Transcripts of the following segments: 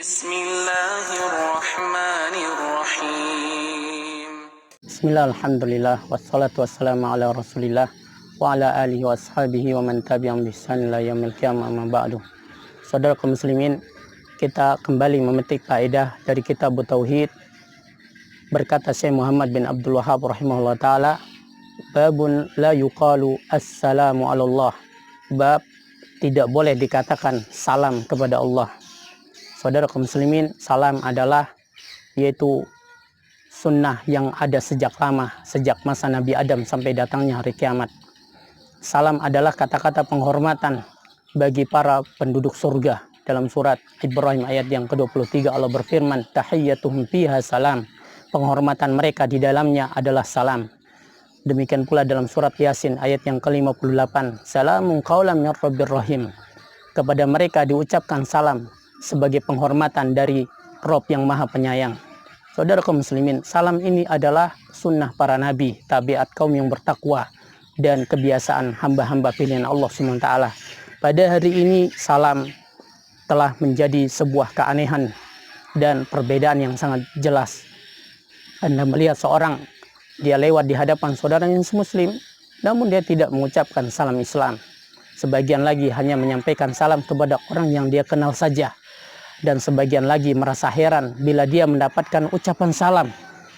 Bismillahirrahmanirrahim. Bismillah, alhamdulillah, wassalatu wassalamu ala rasulillah wa ala alihi wa ashabihi wa man tabi'am bihsan ila yaumil qiyamah, amma ba'du. Saudara kaum muslimin, kita kembali memetik faedah dari kitab Tauhid. Berkata Syekh Muhammad bin Abdul Wahhab rahimahullah ta'ala, babun la yuqalu assalamu ala Allah. Bab tidak boleh dikatakan salam kepada Allah. Saudara kaum muslimin, salam adalah yaitu sunnah yang ada sejak lama, sejak masa Nabi Adam sampai datangnya hari kiamat. Salam adalah kata-kata penghormatan bagi para penduduk surga. Dalam surat Ibrahim ayat yang ke-23 Allah berfirman, tahiyyatuhum fiha salam. Penghormatan mereka di dalamnya adalah salam. Demikian pula dalam surat Yasin ayat yang ke-58, salamun qaulan mir rabbir rahim. Kepada mereka diucapkan salam sebagai penghormatan dari Rob yang Maha Penyayang. Saudara kaum muslimin, salam ini adalah sunnah para nabi, tabiat kaum yang bertakwa, dan kebiasaan hamba-hamba pilihan Allah SWT. Pada hari ini salam telah menjadi sebuah keanehan dan perbedaan yang sangat jelas. Anda melihat seorang, dia lewat di hadapan saudara yang muslim, namun dia tidak mengucapkan salam Islam. Sebagian lagi hanya menyampaikan salam kepada orang yang dia kenal saja. Dan sebagian lagi merasa heran bila dia mendapatkan ucapan salam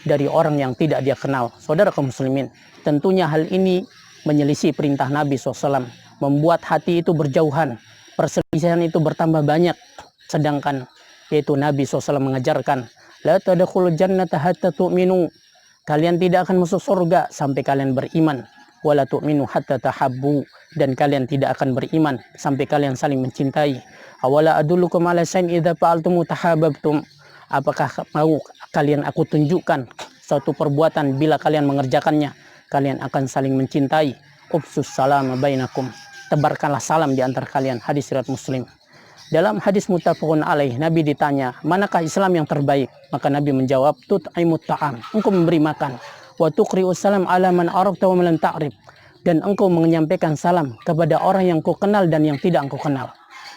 dari orang yang tidak dia kenal. Saudara kaum muslimin, tentunya hal ini menyelisih perintah Nabi SAW, membuat hati itu berjauhan, perselisihan itu bertambah banyak. Sedangkan yaitu Nabi SAW mengajarkan, la tadkhulul jannata hatta tu'minu, kalian tidak akan masuk surga sampai kalian beriman. Wala tu'minu hatta tahabbu, dan kalian tidak akan beriman sampai kalian saling mencintai. Awala adullukum ala syai'in idza fa'altum tahabbtum, apakah mau kalian aku tunjukkan suatu perbuatan bila kalian mengerjakannya kalian akan saling mencintai. Ufsus salam bainakum, tebarkanlah salam di antara kalian. Hadis riwayat Muslim. Dalam hadis muttafaqun alaih, Nabi ditanya, manakah Islam yang terbaik? Maka Nabi menjawab, tut'imut ta'am, engkau memberi makan, wa tuqri'us salam ala man arafta wa man lam ta'rif, dan engkau menyampaikan salam kepada orang yang kau kenal dan yang tidak engkau kenal.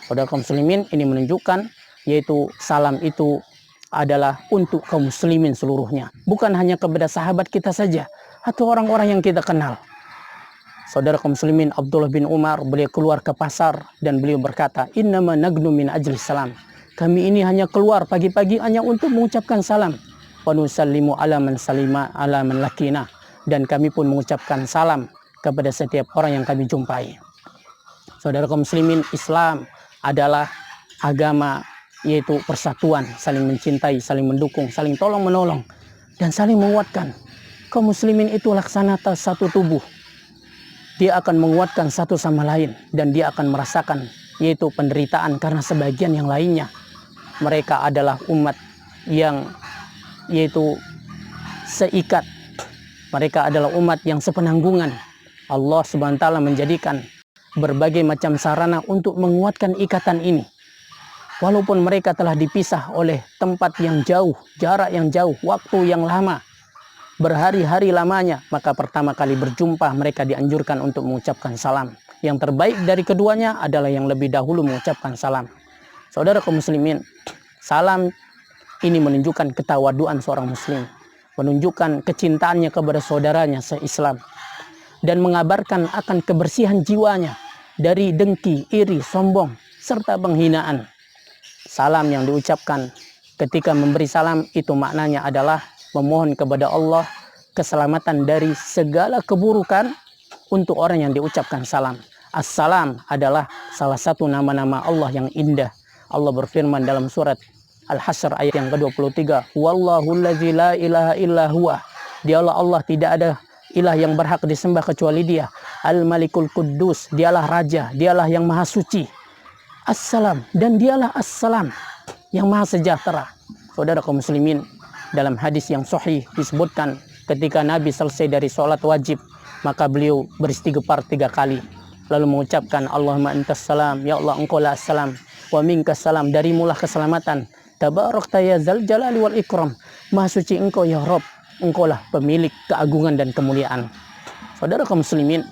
Saudara kaum muslimin, ini menunjukkan yaitu salam itu adalah untuk kaum muslimin seluruhnya, bukan hanya kepada sahabat kita saja atau orang-orang yang kita kenal. Saudara kaum muslimin, Abdullah bin Umar, beliau keluar ke pasar dan beliau berkata, innama nagnu min ajli salam, kami ini hanya keluar pagi-pagi hanya untuk mengucapkan salam. Wa nusallimu ala man salima ala man lakina, dan kami pun mengucapkan salam kepada setiap orang yang kami jumpai. Saudara kaum muslimin, Islam adalah agama yaitu persatuan, saling mencintai, saling mendukung, saling tolong menolong, dan saling menguatkan. Kaum muslimin itu laksana satu tubuh. Dia akan menguatkan satu sama lain, dan dia akan merasakan yaitu penderitaan karena sebagian yang lainnya. Mereka adalah umat yang yaitu seikat. Mereka adalah umat yang sepenanggungan. Allah Subhanahu wa ta'ala menjadikan berbagai macam sarana untuk menguatkan ikatan ini. Walaupun mereka telah dipisah oleh tempat yang jauh, jarak yang jauh, waktu yang lama, berhari-hari lamanya, maka pertama kali berjumpa mereka dianjurkan untuk mengucapkan salam. Yang terbaik dari keduanya adalah yang lebih dahulu mengucapkan salam. Saudara kaum muslimin, salam ini menunjukkan ketawaduan seorang muslim, menunjukkan kecintaannya kepada saudaranya se-Islam, dan mengabarkan akan kebersihan jiwanya dari dengki, iri, sombong, serta penghinaan. Salam yang diucapkan ketika memberi salam itu maknanya adalah memohon kepada Allah keselamatan dari segala keburukan untuk orang yang diucapkan salam. Assalam adalah salah satu nama-nama Allah yang indah. Allah berfirman dalam surat Al-Hasyr ayat yang ke-23, Wallahu allazi la ilaha illa huwa, dialah Allah, tidak ada ilah yang berhak disembah kecuali dia. Al-Malikul Quddus, dialah raja, dialah yang maha suci. Assalam, dan dialah assalam, yang maha sejahtera. Saudara kaum muslimin, dalam hadis yang sahih disebutkan ketika Nabi selesai dari sholat wajib, maka beliau beristighfar 3 kali, lalu mengucapkan, Allahumma antas salam, ya Allah engkau lah salam, wa minkas salam, darimulah keselamatan, tabarakta ya zal jalali wal ikram, maha suci engkau ya Rabb, engkaulah pemilik keagungan dan kemuliaan. Saudara kaum muslimin,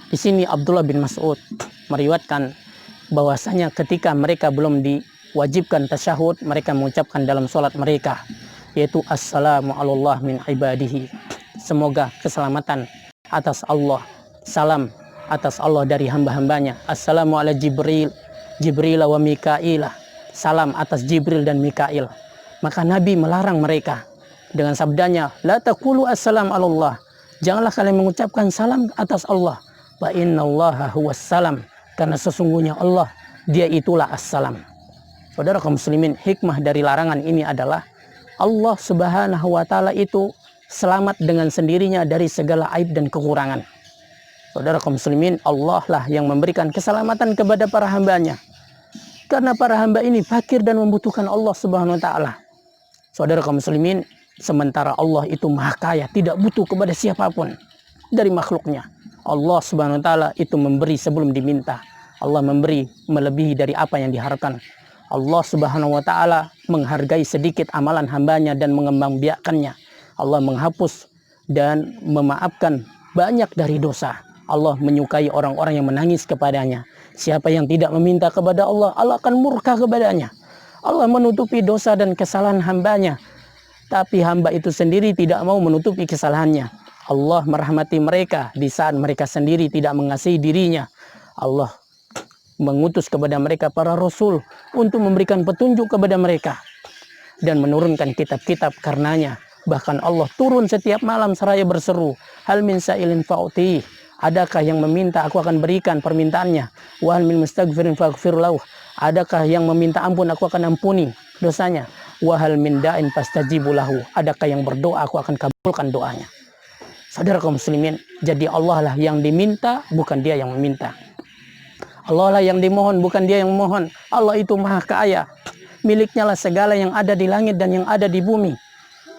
di sini Abdullah bin Mas'ud meriwayatkan bahwasanya ketika mereka belum wajibkan tasyahud, mereka mengucapkan dalam sholat mereka, yaitu assalamu alallah min ibadihi. Semoga keselamatan atas Allah, salam atas Allah dari hamba-hambanya. Assalamu ala Jibril, Jibril wa Mikail. Salam atas Jibril dan Mikail. Maka Nabi melarang mereka dengan sabdanya, la taqulu assalam alallah. Janganlah kalian mengucapkan salam atas Allah. Fa innallaha huwas salam. Karena sesungguhnya Allah, dia itulah assalam. Saudara kaum muslimin, hikmah dari larangan ini adalah Allah Subhanahu wa taala itu selamat dengan sendirinya dari segala aib dan kekurangan. Saudara kaum muslimin, Allah lah yang memberikan keselamatan kepada para hambanya. Karena para hamba ini fakir dan membutuhkan Allah Subhanahu wa taala. Saudara kaum muslimin, sementara Allah itu maha kaya, tidak butuh kepada siapapun dari makhluknya. Allah Subhanahu wa taala itu memberi sebelum diminta. Allah memberi melebihi dari apa yang diharapkan. Allah Subhanahu wa taala menghargai sedikit amalan hambanya dan mengembangbiakannya. Allah menghapus dan memaafkan banyak dari dosa. Allah menyukai orang-orang yang menangis kepadanya. Siapa yang tidak meminta kepada Allah, Allah akan murka kepadanya. Allah menutupi dosa dan kesalahan hambanya, tapi hamba itu sendiri tidak mau menutupi kesalahannya. Allah merahmati mereka di saat mereka sendiri tidak mengasihi dirinya. Allah mengutus kepada mereka para rasul untuk memberikan petunjuk kepada mereka dan menurunkan kitab-kitab karenanya. Bahkan Allah turun setiap malam seraya berseru, hal min sa'ilin fa'uti. Adakah yang meminta, aku akan berikan permintaannya. Wa hal min mustaghfirin faghfir lahu. Adakah yang meminta ampun, aku akan ampuni dosanya. Wa hal min da'in fastajibu lahu. Adakah yang berdoa, aku akan kabulkan doanya. Saudara kaum muslimin, jadi Allah lah yang diminta, bukan dia yang meminta. Allah lah yang dimohon, bukan dia yang memohon. Allah itu maha kaya. Miliknya lah segala yang ada di langit dan yang ada di bumi.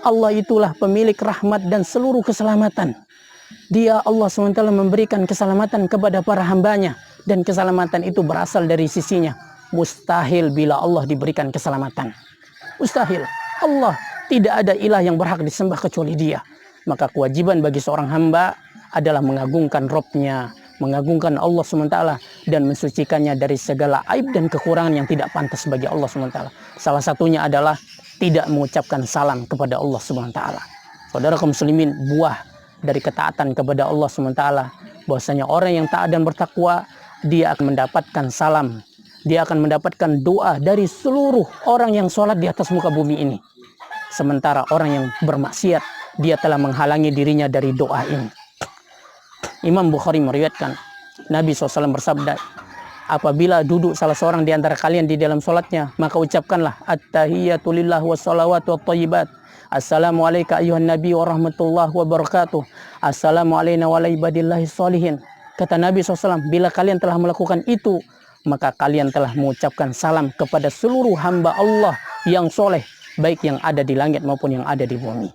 Allah itulah pemilik rahmat dan seluruh keselamatan. Dia Allah SWT memberikan keselamatan kepada para hambanya. Dan keselamatan itu berasal dari sisinya. Mustahil bila Allah diberikan keselamatan. Mustahil. Allah tidak ada ilah yang berhak disembah kecuali dia. Maka kewajiban bagi seorang hamba adalah mengagungkan Robnya, mengagungkan Allah SWT dan mensucikannya dari segala aib dan kekurangan yang tidak pantas bagi Allah SWT. Salah satunya adalah tidak mengucapkan salam kepada Allah SWT. Saudara kaum muslimin, buah dari ketaatan kepada Allah SWT, bahwasanya orang yang taat dan bertakwa, dia akan mendapatkan salam, dia akan mendapatkan doa dari seluruh orang yang sholat di atas muka bumi ini. Sementara orang yang bermaksiat, dia telah menghalangi dirinya dari doa ini. Imam Bukhari meriwayatkan, Nabi SAW bersabda, apabila duduk salah seorang di antara kalian di dalam sholatnya, maka ucapkanlah at-tahiyyatu lillah wassalawatu wattayyibat. Assalamu alayka ayuhan nabi wa rahmatullahi wa barakatuh. Assalamu alayna wa ala ibadillahi sholihin. Kata Nabi SAW, bila kalian telah melakukan itu, maka kalian telah mengucapkan salam kepada seluruh hamba Allah yang soleh, baik yang ada di langit maupun yang ada di bumi.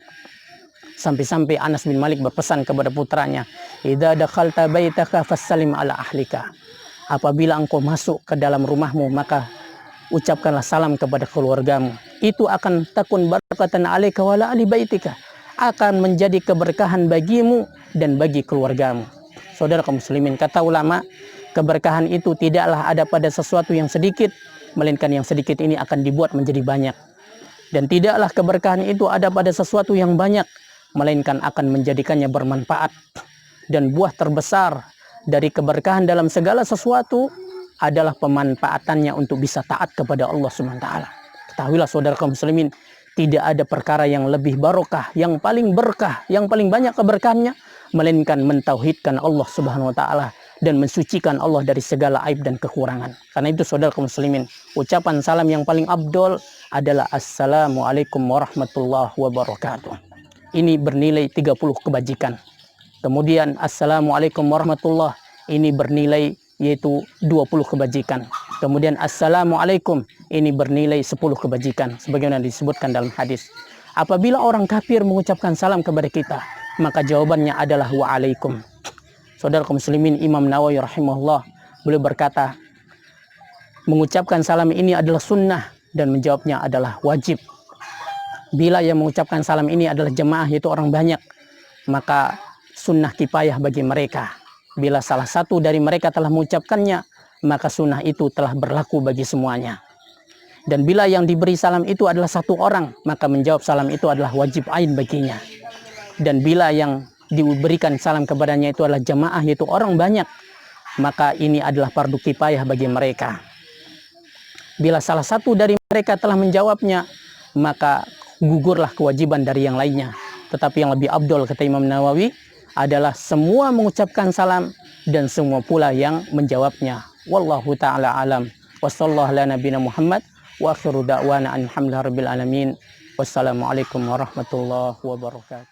Sampai-sampai Anas bin Malik berpesan kepada putranya, idza dakhalta baitaka fassalim ala ahlika. Apabila engkau masuk ke dalam rumahmu, maka ucapkanlah salam kepada keluargamu. Itu akan takun barakatan alaika wa ala ahli baitika. Akan menjadi keberkahan bagimu dan bagi keluargamu. Saudara kaum muslimin, kata ulama, keberkahan itu tidaklah ada pada sesuatu yang sedikit, melainkan yang sedikit ini akan dibuat menjadi banyak. Dan tidaklah keberkahan itu ada pada sesuatu yang banyak, melainkan akan menjadikannya bermanfaat. Dan buah terbesar dari keberkahan dalam segala sesuatu adalah pemanfaatannya untuk bisa taat kepada Allah SWT. Ketahuilah saudara kaum muslimin, tidak ada perkara yang lebih barokah, yang paling berkah, yang paling banyak keberkahannya, melainkan mentauhidkan Allah Subhanahu wa taala dan mensucikan Allah dari segala aib dan kekurangan. Karena itu saudara kaum muslimin, ucapan salam yang paling afdol adalah Assalamualaikum warahmatullahi wabarakatuh. Ini bernilai 30 kebajikan. Kemudian Assalamualaikum warahmatullahi, ini bernilai yaitu 20 kebajikan. Kemudian Assalamualaikum, ini bernilai 10 kebajikan sebagaimana disebutkan dalam hadis. Apabila orang kafir mengucapkan salam kepada kita, maka jawabannya adalah wa'alaikum. Saudara kaum muslimin, Imam Nawawi rahimahullah, beliau berkata, mengucapkan salam ini adalah sunnah dan menjawabnya adalah wajib. Bila yang mengucapkan salam ini adalah jemaah, yaitu orang banyak, maka sunnah kifayah bagi mereka. Bila salah satu dari mereka telah mengucapkannya, maka sunnah itu telah berlaku bagi semuanya. Dan bila yang diberi salam itu adalah satu orang, maka menjawab salam itu adalah wajib ain baginya. Dan bila yang diberikan salam kepadanya itu adalah jamaah, yaitu orang banyak, maka ini adalah fardu kifayah bagi mereka. Bila salah satu dari mereka telah menjawabnya, maka gugurlah kewajiban dari yang lainnya. Tetapi yang lebih afdol, kata Imam Nawawi, adalah semua mengucapkan salam dan semua pula yang menjawabnya. Wallahu ta'ala alam. Wassallallahu ala nabiyina Muhammad wa akhiru da'wana alhamdulillahi rabbil alamin. Wassalamualaikum warahmatullahi wabarakatuh.